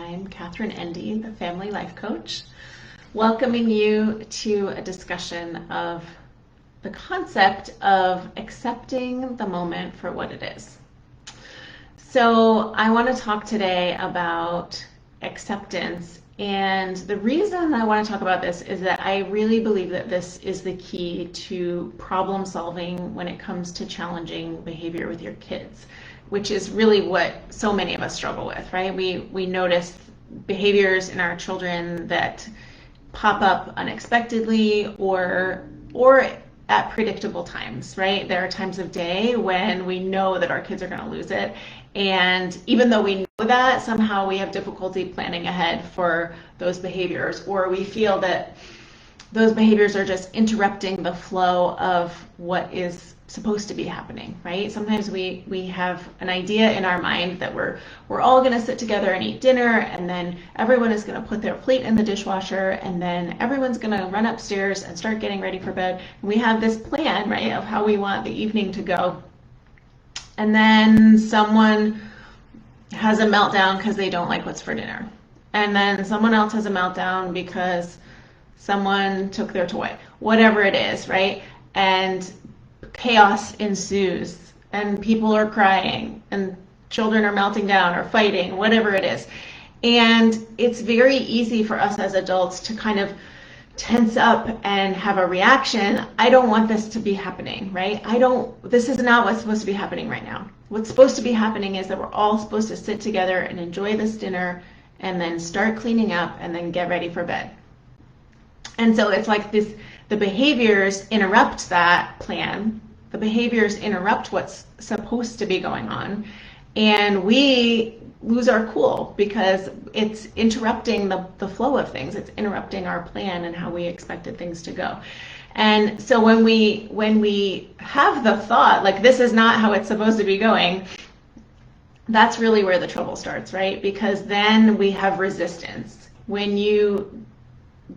I'm Catherine Endy, the Family Life Coach, welcoming you to a discussion of the concept of accepting the moment for what it is. So I want to talk today about acceptance, and the reason I want to talk about this is that I really believe that this is the key to problem solving when it comes to challenging behavior with your kids, which is really what so many of us struggle with, right? We notice behaviors in our children that pop up unexpectedly or at predictable times, right? There are times of day when we know that our kids are going to lose it, and even though we know that, somehow we have difficulty planning ahead for those behaviors, or we feel that those behaviors are just interrupting the flow of what is supposed to be happening, right? Sometimes we have an idea in our mind that we're all going to sit together and eat dinner, and then everyone is going to put their plate in the dishwasher, and then everyone's going to run upstairs and start getting ready for bed. And we have this plan, right, of how we want the evening to go. And then someone has a meltdown because they don't like what's for dinner. And then someone else has a meltdown because someone took their toy, whatever it is, right? And chaos ensues, and people are crying, and children are melting down or fighting, whatever it is. And it's very easy for us as adults to kind of tense up and have a reaction. I don't want this to be happening, right? This is not what's supposed to be happening right now. What's supposed to be happening is that we're all supposed to sit together and enjoy this dinner and then start cleaning up and then get ready for bed. And so it's like this, the behaviors interrupt that plan. The behaviors interrupt what's supposed to be going on. And we lose our cool because it's interrupting the flow of things. It's interrupting our plan and how we expected things to go. And so when we have the thought, like, this is not how it's supposed to be going, that's really where the trouble starts, right? Because then we have resistance. When you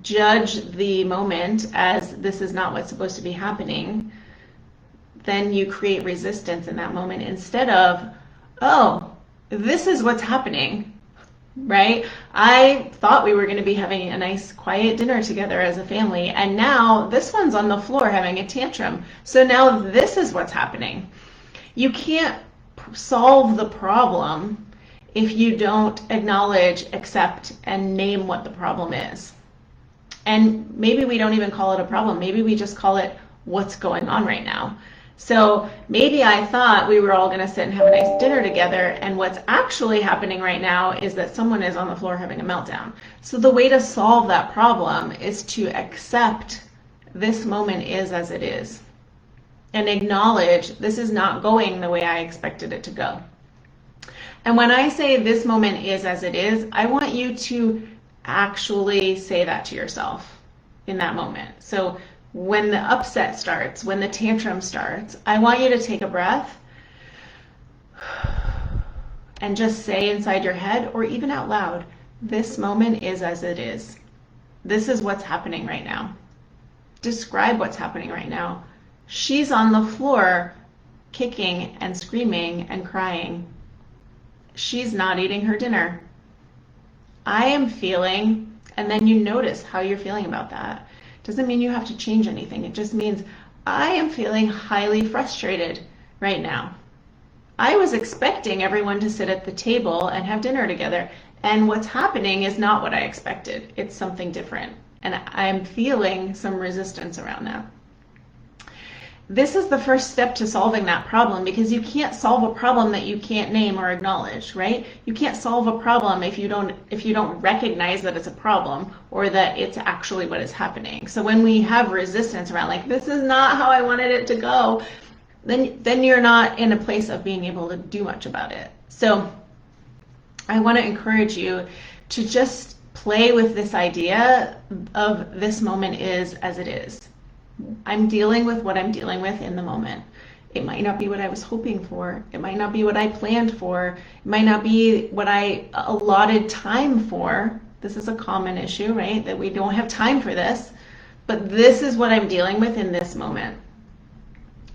judge the moment as this is not what's supposed to be happening, then you create resistance in that moment instead of, oh, this is what's happening, right? I thought we were going to be having a nice quiet dinner together as a family, and now this one's on the floor having a tantrum. So now this is what's happening. You can't solve the problem if you don't acknowledge, accept, and name what the problem is. And maybe we don't even call it a problem. Maybe we just call it what's going on right now. So maybe I thought we were all going to sit and have a nice dinner together, and what's actually happening right now is that someone is on the floor having a meltdown. So the way to solve that problem is to accept this moment is as it is and acknowledge this is not going the way I expected it to go. And when I say this moment is as it is, I want you to actually say that to yourself in that moment. So when the upset starts, when the tantrum starts, I want you to take a breath and just say inside your head or even out loud, this moment is as it is. This is what's happening right now. Describe what's happening right now. She's on the floor kicking and screaming and crying. She's not eating her dinner. I am feeling, and then you notice how you're feeling about that. Doesn't mean you have to change anything. It just means I am feeling highly frustrated right now. I was expecting everyone to sit at the table and have dinner together, and what's happening is not what I expected. It's something different, and I'm feeling some resistance around that. This is the first step to solving that problem, because you can't solve a problem that you can't name or acknowledge, right? You can't solve a problem if you don't recognize that it's a problem or that it's actually what is happening. So when we have resistance around, like, this is not how I wanted it to go, then you're not in a place of being able to do much about it. So I want to encourage you to just play with this idea of this moment is as it is. I'm dealing with what I'm dealing with in the moment. It might not be what I was hoping for. It might not be what I planned for. It might not be what I allotted time for. This is a common issue, right? That we don't have time for this. But this is what I'm dealing with in this moment.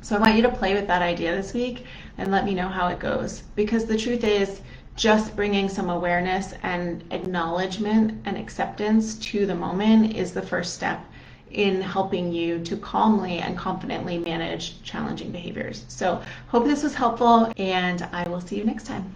So I want you to play with that idea this week and let me know how it goes. Because the truth is, just bringing some awareness and acknowledgement and acceptance to the moment is the first step in helping you to calmly and confidently manage challenging behaviors. So hope this was helpful, and I will see you next time.